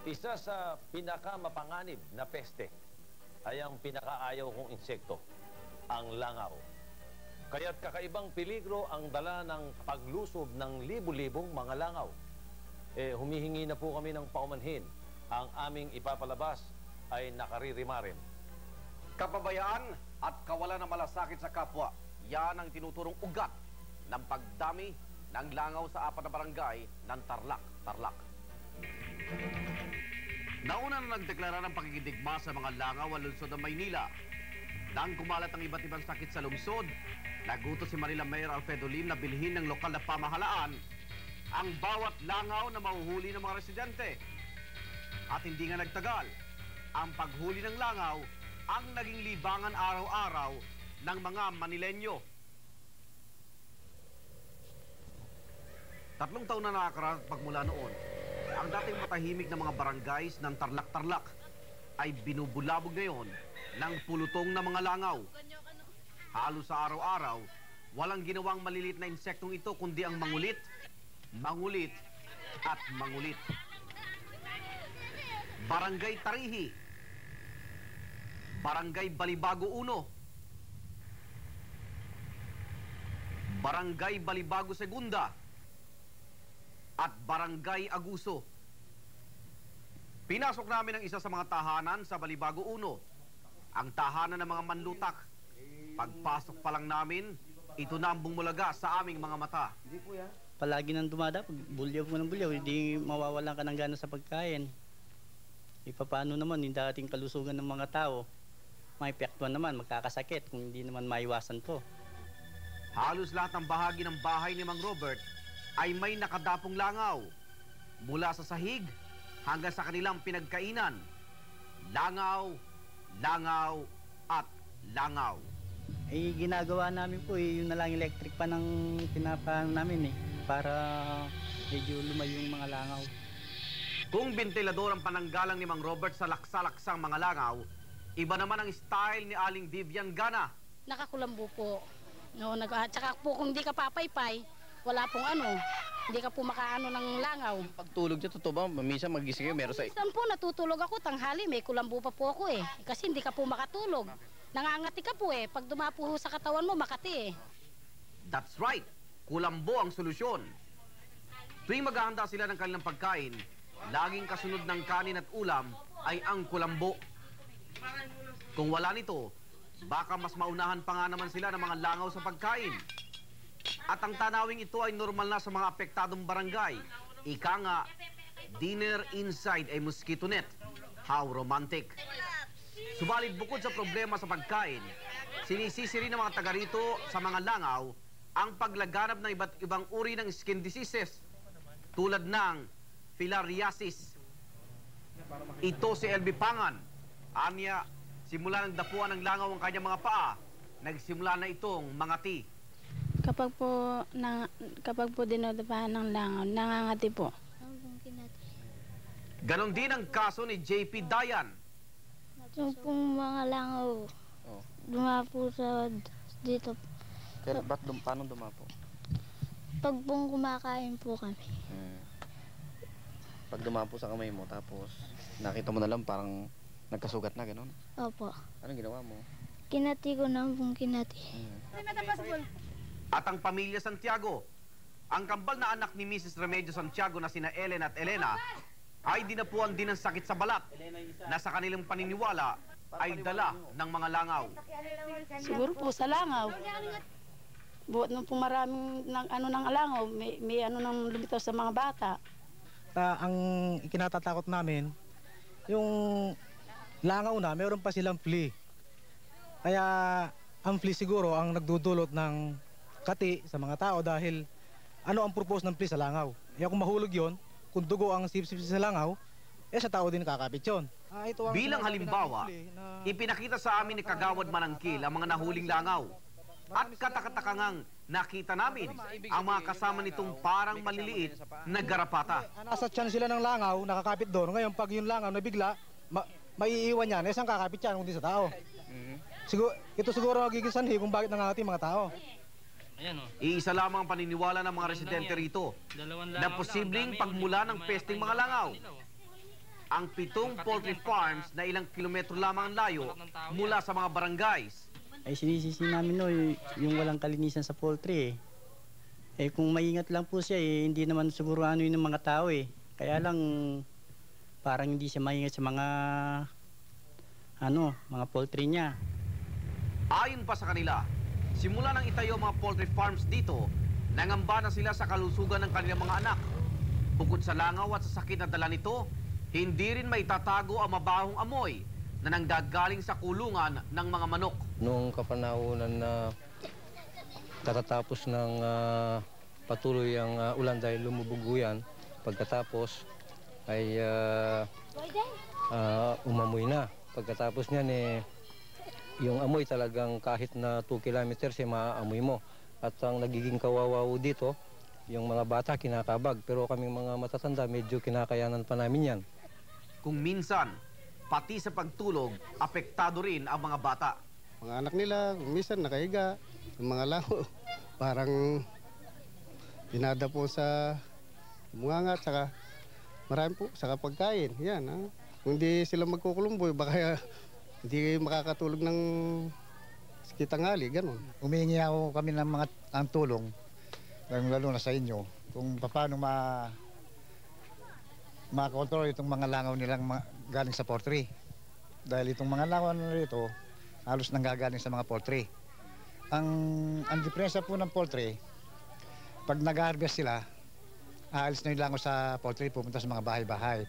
Isa sa pinakamapanganib na peste ay ang pinakaayaw kong insekto, ang langaw. Kaya't kakaibang peligro ang dala ng paglusob ng libu-libong mga langaw. Humihingi na po kami ng paumanhin. Ang aming ipapalabas ay nakaririmarim. Kapabayaan at kawalan ng malasakit sa kapwa, yan ang tinuturong ugat ng pagdami ng langaw sa 4 na barangay ng Tarlac. Nauna na nagdeklara ng pakikidigma sa mga langaw ang lungsod ng Maynila. Nang kumalat ang iba't ibang sakit sa lungsod, nagutos si Manila Mayor Alfredo Lim na bilhin ng lokal na pamahalaan ang bawat langaw na mahuhuli ng mga residente. At hindi nga nagtagal, ang paghuli ng langaw ang naging libangan araw-araw ng mga Manilenyo. 3 taon na nakakaraan pagmula noon, ang dating matahimik na mga barangays ng Tarlac ay binubulabog ngayon ng pulutong na mga langaw. Halos sa araw-araw, walang ginawang maliliit na insektong ito kundi ang mangulit, mangulit at mangulit. Barangay Tarihi, Barangay Balibago 1, Barangay Balibago 2, at Barangay Aguso. Pinasok namin ang isa sa mga tahanan sa Balibago 1, ang tahanan ng mga manlutak. Pagpasok pa lang namin, ito na ang bumulaga sa aming mga mata. Palagi nang dumada, pag bulyaw mo ng bulyaw, hindi mawawalan ka ng gana sa pagkain. Paano naman yung dating kalusugan ng mga tao, may epektuhan naman, magkakasakit kung hindi naman maiwasan to. Halos lahat ng bahagi ng bahay ni Mang Robert ay may nakadapong langaw. Mula sa sahig hanggang sa kanilang pinagkainan. Langaw, langaw, at langaw. Ginagawa namin po, yun na lang electric pa ng pinapaan namin para medyo lumayo yung mga langaw. Kung bentilador ang pananggalang ni Mang Robert sa laksa-laksang mga langaw, iba naman ang style ni Aling Vivian Gana. Nakakulambo po. No, tsaka po kung hindi ka papaypay, wala pong hindi ka po makaano ng langaw. Yung pagtulog niya, totoo ba? Minsan magising kayo, meron sa... Minsan po natutulog ako, tanghali, may kulambo pa po ako kasi hindi ka po makatulog. Nangangati ka po pag dumapo sa katawan mo, makati That's right, kulambo ang solusyon. Tuwing maghahanda sila ng kanilang pagkain, laging kasunod ng kanin at ulam ay ang kulambo. Kung wala nito, baka mas maunahan pa nga naman sila ng mga langaw sa pagkain. At ang tanawing ito ay normal na sa mga apektadong barangay. Ika nga, dinner inside a mosquito net. How romantic. Subalit bukod sa problema sa pagkain, sinisisi rin ng mga taga rito sa mga langaw ang paglaganap ng iba't ibang uri ng skin diseases tulad ng filariasis. Ito si LB Pangan. Anya, simula ng dapuan ng langaw ang kanyang mga paa, nagsimula na itong mangati. Kapag po dinodapahan ng langaw, nangangati po. Ganon din ang kaso ni JP Dayan. Yung pong mga langaw, dumapo sa dito. Pero paano dumapo? Pag pong kumakain po kami. Pag dumapo sa kamay mo, tapos nakita mo na lang parang nagkasugat na, gano'n? Opo. Anong ginawa mo? Kinati ko na pong kinati. At ang pamilya Santiago, ang kambal na anak ni Mrs. Remedio Santiago na sina Ellen at Elena, ay dinapuan din ng sakit sa balat na sa kanilang paniniwala ay dala ng mga langaw. Siguro po sa langaw. Buot nung po maraming ng langaw, may nang lumitaw sa mga bata. Ang ikinatatakot namin, yung langaw na, meron pa silang flea. Kaya ang flea siguro ang nagdudulot ng kati sa mga tao dahil ano ang purpose ng flea sa langaw? Kung mahulog yon, kung dugo ang sipsip sa langaw, sa tao din nakakapit yun. Bilang halimbawa, ipinakita sa amin ni Kagawad Manangkil ang mga nahuling langaw. At katakatakang nakita namin ang mga kasama nitong parang maliliit na garapata. Nasa tiyan sila ng langaw, nakakapit doon. Ngayon, pag yung langaw nabigla, maiiwan yan. Saan kakapit yan kundi sa tao? Ito siguro magiging sanhi kung bakit nangangati mga tao. Iisa lamang ang paniniwala ng mga residente rito na posibleng pagmula ng pesting mga langaw. ang 7 poultry farms na ilang kilometro lamang ang layo mula sa mga barangays. Ay sinisisi namin no, yung walang kalinisan sa poultry eh. Eh kung maingat lang po siya eh, hindi naman siguro ano yun ng mga tao eh. Kaya lang parang hindi siya maingat sa mga mga poultry niya. Ayon pa sa kanila, simula nang itayo ang mga poultry farms dito, nangamba na sila sa kalusugan ng kanilang mga anak. Bukod sa langaw at sa sakit na dala nito, hindi rin maitatago ang mabahong amoy na nanggagaling sa kulungan ng mga manok. Noong kapanahunan na katatapos ng patuloy ang ulan dahil lumubugo yan, pagkatapos ay umamoy na. Pagkatapos niyan yung amoy talagang kahit na 2 kilometers maaamoy mo. At ang nagiging kawawa dito, yung mga bata kinakabag, pero kaming mga matatanda medyo kinakayanan pa namin yan. Kung minsan, pati sa pagtulog, apektado rin ang mga bata. Mga anak nila, minsan nakahiga, yung mga langaw, parang dinada po sa munganga, saka marami po, saka pagkain. Yan, ha? Kung hindi sila magkukulumboy, baka hindi makakatulog ng kitangali, gano'n. Humihingi ako kami ng ang tulong, lalo na sa inyo, kung paano makontrol itong mga langaw nilang galing sa poultry. Dahil itong mga langaw nito, halos nanggagaling sa mga poultry. Ang diferensya po ng poultry, pag nag-harvest sila, aalis na yung langaw sa poultry, pupunta sa mga bahay-bahay.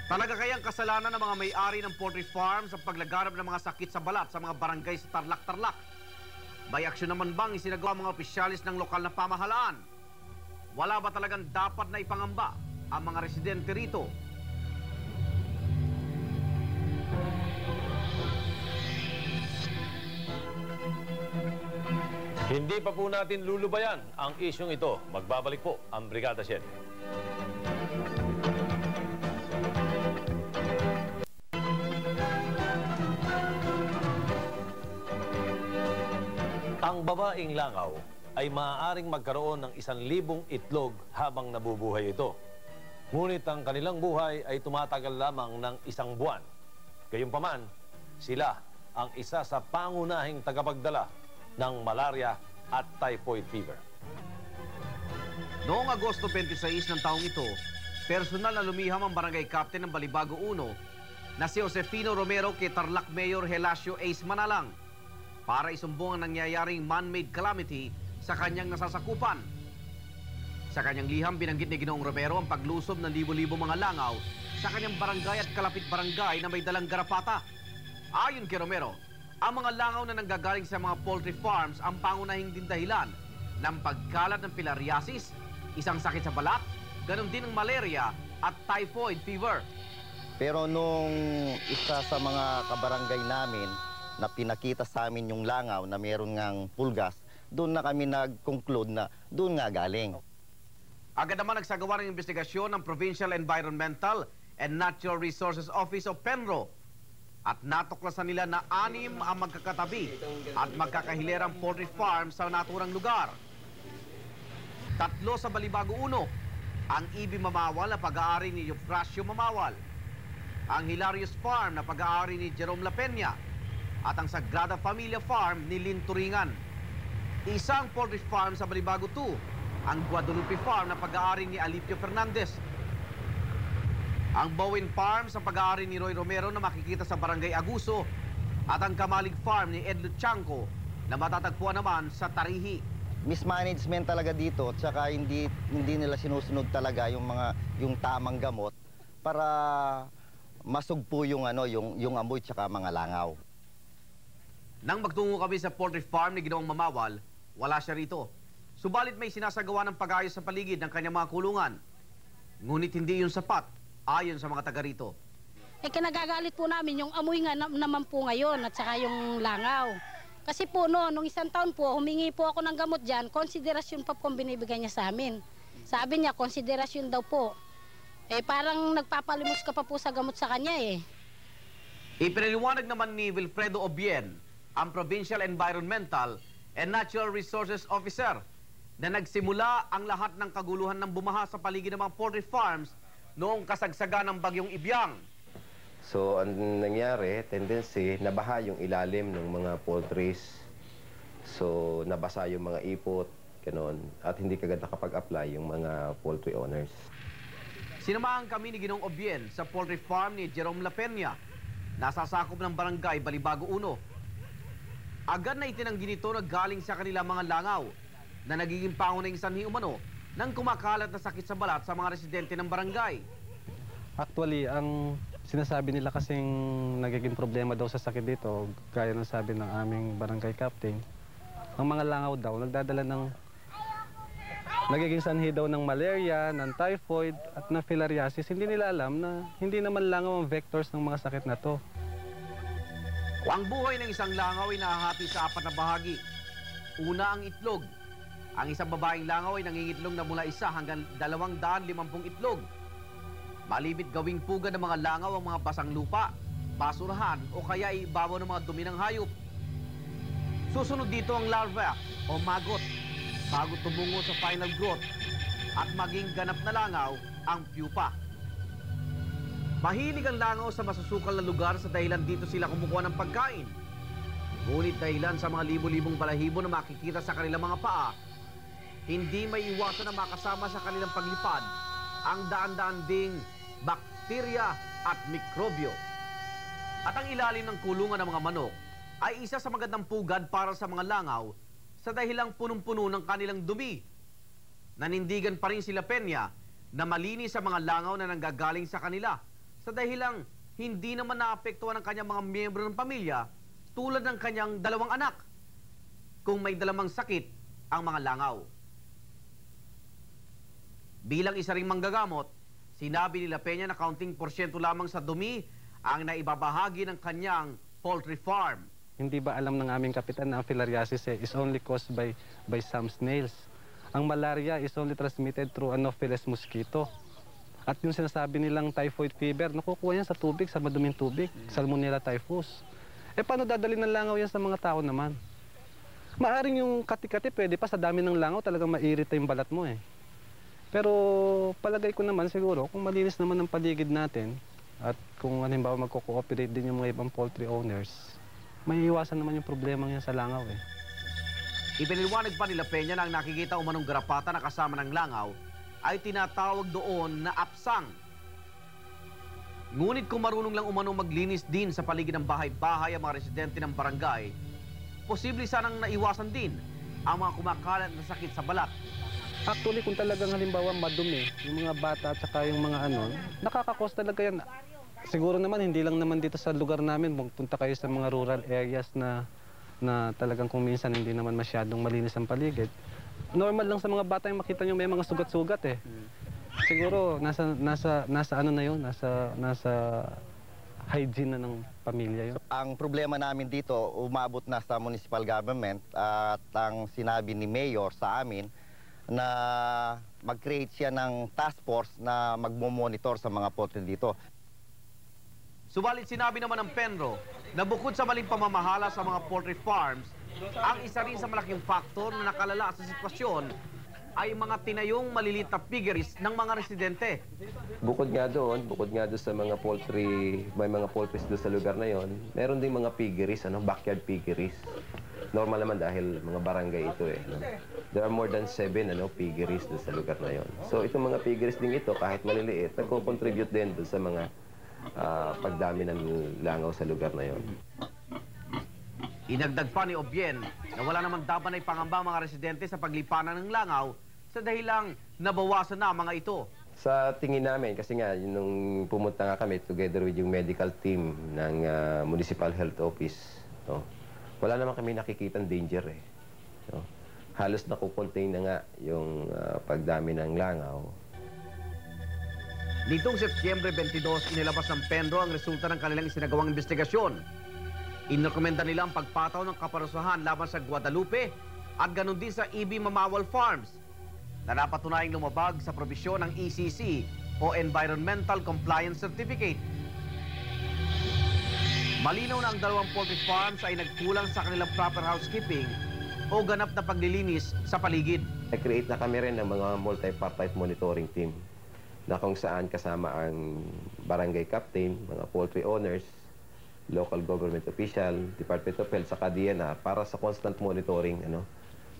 Talaga kayang kasalanan ng mga may-ari ng poultry farm sa paglaganap ng mga sakit sa balat sa mga barangay sa Tarlac-Tarlac? May aksyon naman bang isinagawa mga opisyalis ng lokal na pamahalaan? Wala ba talagang dapat na ipangamba ang mga residente rito? Hindi pa po natin lulubayan ang isyong ito. Magbabalik po ang Brigada 7. Ang babaeng langaw ay maaaring magkaroon ng 1,000 itlog habang nabubuhay ito. Ngunit ang kanilang buhay ay tumatagal lamang ng 1 buwan. Gayunpaman, sila ang isa sa pangunahing tagapagdala ng malaria at typhoid fever. Noong Agosto 26 ng taong ito, personal na lumiham ang barangay captain ng Balibago 1 na si Josefino Romero kay Tarlac Mayor Helasio Ace Manalang para isumbong ang nangyayaring man-made calamity sa kanyang nasasakupan. Sa kanyang liham, binanggit ni Ginoong Romero ang paglusob ng libo-libo mga langaw sa kanyang barangay at kalapit barangay na may dalang garapata. Ayon kay Romero, ang mga langaw na nanggagaling sa mga poultry farms ang pangunahing din dahilan ng pagkalat ng filariasis, isang sakit sa balat, ganon din ang malaria at typhoid fever. Pero nung isa sa mga kabarangay namin na pinakita sa amin yung langaw na meron ngang pulgas, doon na kami nag-conclude na doon nga galing. Agad naman nagsagawa ng investigasyon ng Provincial Environmental and Natural Resources Office of Penro at natuklasan nila na 6 ang magkakatabi at magkakahilerang poultry farm sa naturang lugar. 3 sa Balibago 1, ang Ibi Mamawal na pag-aari ni Eufrasio Mamawal, ang Hilarious Farm na pag-aari ni Jerome La Peña, at ang Sagrada Familia Farm ni Lynn Turingan. Isang poultry farm sa Balibago 2, ang Guadalupe Farm na pag-aari ni Alipio Fernandez. Ang Bowen Farm sa pag-aari ni Roy Romero na makikita sa Barangay Aguso, at ang Kamalig Farm ni Ed Luchanco na matatagpuan naman sa Tarihi. Mismanagement talaga dito, at saka hindi nila sinusunod talaga yung tamang gamot para masugpo yung amoy tsaka mga langaw. Nang magtungo kami sa poultry farm ni Ginoong Mamawal, wala siya rito. Subalit may sinasagawa ng pag-ayos sa paligid ng kanyang mga kulungan. Ngunit hindi yun sapat, ayon sa mga taga rito. Kinagagalit po namin yung amoy nga naman po ngayon at saka yung langaw. Kasi po nung 1 taon po, humingi po ako ng gamot dyan, konsiderasyon pa po ang binibigay niya sa amin. Sabi niya, konsiderasyon daw po. Parang nagpapalimos ka pa po sa gamot sa kanya Ipinaliwanag naman ni Wilfredo Obien, ang Provincial Environmental and Natural Resources Officer, na nagsimula ang lahat ng kaguluhan ng bumaha sa paligid ng mga poultry farms noong kasagsagan ng bagyong Ibyang. So, ang nangyari, tendency, nabaha yung ilalim ng mga poultries. So, nabasa yung mga ipot, ganon, at hindi kagad nakapag-apply yung mga poultry owners. Sinamahan kami ni Ginong Obien sa poultry farm ni Jerome La Peña, nasasakop ng barangay Balibago 1. Agad na itinanggi nito na galing sa kanila mga langaw na nagiging pangunahing sanhi umano ng kumakalat na sakit sa balat sa mga residente ng barangay. Actually, ang sinasabi nila kasing nagiging problema daw sa sakit dito, gaya ng sabi ng aming barangay captain, ang mga langaw daw nagdadala ng nagiging sanhi daw ng malaria, ng typhoid at ng filariasis. Hindi nila alam na hindi naman langaw ang vectors ng mga sakit na to. Ang buhay ng isang langaw ay nahahati sa 4 na bahagi. Una ang itlog. Ang isang babaeng langaw ay nangingitlog na mula 1 hanggang 250 itlog. Malimit gawing puga ng mga langaw ang mga basang lupa, basurahan o kaya ibabaw ng mga dumi ng hayop. Susunod dito ang larva o maggot bago tumungo sa final growth at maging ganap na langaw ang pupa. Mahilig ang langaw sa masusukal na lugar sa dahilan dito sila kumukuha ng pagkain. Ngunit dahilan sa mga libo-libong balahibo na makikita sa kanilang mga paa, hindi may iwasan na makasama sa kanilang paglipad ang daan-daan ding bakterya at mikrobyo. At ang ilalim ng kulungan ng mga manok ay isa sa magandang pugad para sa mga langaw sa dahilang punong-puno ng kanilang dumi. Nanindigan pa rin sila Peña na malinis sa mga langaw na nanggagaling sa kanila sa dahilang hindi naman naapektuhan ang kanyang mga miyembro ng pamilya tulad ng kanyang 2 anak kung may dalamang sakit ang mga langaw. Bilang isa ring manggagamot, sinabi nila Peña na kaunting porsyento lamang sa dumi ang naibabahagi ng kanyang poultry farm. Hindi ba alam ng aming kapitan na ang filariasis is only caused by some snails? Ang malaria is only transmitted through Anopheles mosquito. At yung sinasabi nilang typhoid fever, nakukuha yan sa tubig, sa maduming tubig, Salmonella typhus. Eh paano dadalhin ng langaw yan sa mga tao naman? Maaring yung kati-kati, pwede pa sa dami ng langaw, talagang mairita yung balat mo eh. Pero palagay ko naman siguro, kung malinis naman ang paligid natin, at kung halimbawa magko-cooperate din yung mga ibang poultry owners, may iwasan naman yung problema yan sa langaw eh. Ipiniliwanag pa nila Peña na ang nakikita umanong garapata na kasama ng langaw ay tinatawag doon na apsang. Ngunit kung marunong lang umanong maglinis din sa paligid ng bahay-bahay ang mga residente ng barangay, posible sanang naiwasan din ang mga kumakalat na sakit sa balat. Actually, kung talagang halimbawa madumi, yung mga bata at saka yung mga nakakakos talaga yan. Siguro naman, hindi lang naman dito sa lugar namin, magpunta kayo sa mga rural areas na talagang kung minsan hindi naman masyadong malinis ang paligid. Normal lang sa mga bata yung makita nyo may mga sugat-sugat eh. Siguro, nasa ano na yun, nasa hygiene na ng pamilya yun. Ang problema namin dito, umabot na sa municipal government at ang sinabi ni Mayor sa amin, na mag-create siya ng task force na magmo-monitor sa mga poultry dito. Subalit sinabi naman ng Penro na bukod sa maling pamamahala sa mga poultry farms, ang isa rin sa malaking faktor na nakalala sa sitwasyon ay mga tinayong maliliit na piggeries ng mga residente. Bukod nga doon sa mga poultry, may mga poultries doon sa lugar na yon, meron ding mga piggeries, backyard piggeries. Normal naman dahil mga barangay ito eh. There are more than 7 piggeries doon sa lugar na yon. So itong mga piggeries din ito, kahit maliliit, nagko-contribute din doon sa mga pagdami ng langaw sa lugar na yon. Inagdag pa ni Obien na wala naman dapat ay pangamba mga residente sa paglipanan ng langaw sa dahilang nabawasan na mga ito. Sa tingin namin, kasi nga, nung pumunta nga kami together with yung medical team ng Municipal Health Office, wala naman kami nakikitang danger eh. Halos nakukontain na nga yung pagdami ng langaw. Nitong Setyembre 22, inilabas ng Penro ang resulta ng kanilang isinagawang investigasyon. Inirekomenda nila ang pagpataw ng kaparusahan laban sa Guadalupe at ganun din sa EB Mamawal Farms na napatunayang lumabag sa probisyon ng ECC o Environmental Compliance Certificate. Malinaw na ang 2 poultry farms ay nagkulang sa kanilang proper housekeeping o ganap na paglilinis sa paligid. Nag-create na kami rin ng mga multi-partite monitoring team. na kung saan kasama ang barangay captain, mga poultry owners, local government official, Department of Health, saka DNR para sa constant monitoring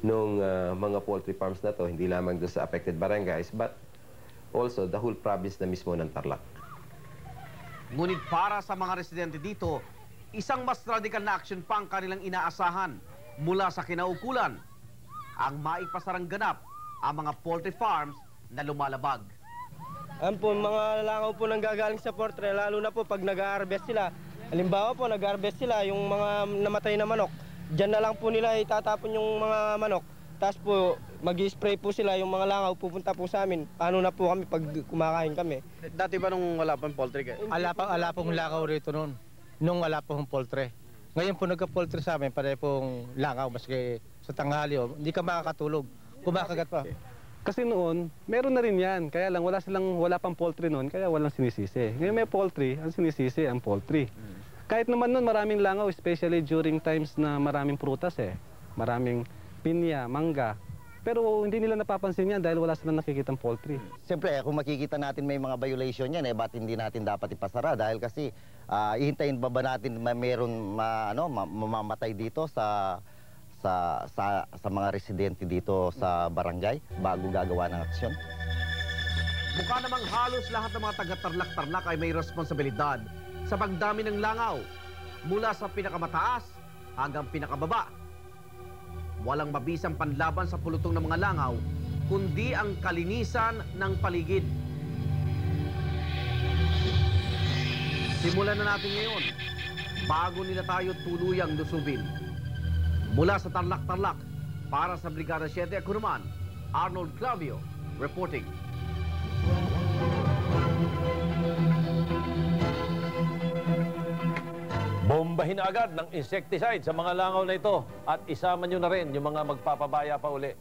nung mga poultry farms na to, hindi lamang doon sa affected barangays but also the whole province na mismo ng Tarlac. Ngunit para sa mga residente dito, isang mas radical na action pa ang kanilang inaasahan mula sa kinaukulan, ang maipasarang ganap ang mga poultry farms na lumalabag. Ang po, mga langaw po nang gagaling sa poultry, lalo na po pag nag-harvest sila. Halimbawa po, nag-harvest sila, yung mga namatay na manok, dyan na lang po nila itatapon yung mga manok. Tapos po, mag-spray po sila, yung mga langaw pupunta po sa amin. Paano na po kami pag kumakain kami? Dati ba nung wala pang poultry kayo? Ala pong langaw rito noon. Nung wala pong poultry. Ngayon po nagka-poultry sa amin, pare pong langaw, maski sa tanghali, hindi ka makakatulog. Kumakagat pa. Kasi noon, meron na rin yan. Kaya lang, wala pang poultry noon, kaya walang sinisisi. Ngayon may poultry, ang sinisisi ang poultry. Kahit naman noon, maraming langaw, especially during times na maraming prutas Maraming pinya, mangga. Pero hindi nila napapansin yan dahil wala silang nakikitang poultry. Siyempre, kung makikita natin may mga violation yan, ba't hindi natin dapat ipasara? Dahil kasi, ihintayin ba natin mayroon mamamatay dito sa mga residente dito sa barangay bago gagawa ng aksyon? Mukha namang halos lahat ng mga taga-Tarlac-Tarlac ay may responsibilidad sa pagdami ng langaw mula sa pinakamataas hanggang pinakababa. Walang mabisang panlaban sa pulutong ng mga langaw kundi ang kalinisan ng paligid. Simulan na natin ngayon bago nila tayo tuluyang lusubin. Mula sa Tarlac-Tarlac, para sa Brigada 7 Akunuman, Arnold Clavio, reporting. Bombahin agad ng insecticide sa mga langaw na ito at isama nyo na rin yung mga magpapabaya pa uli.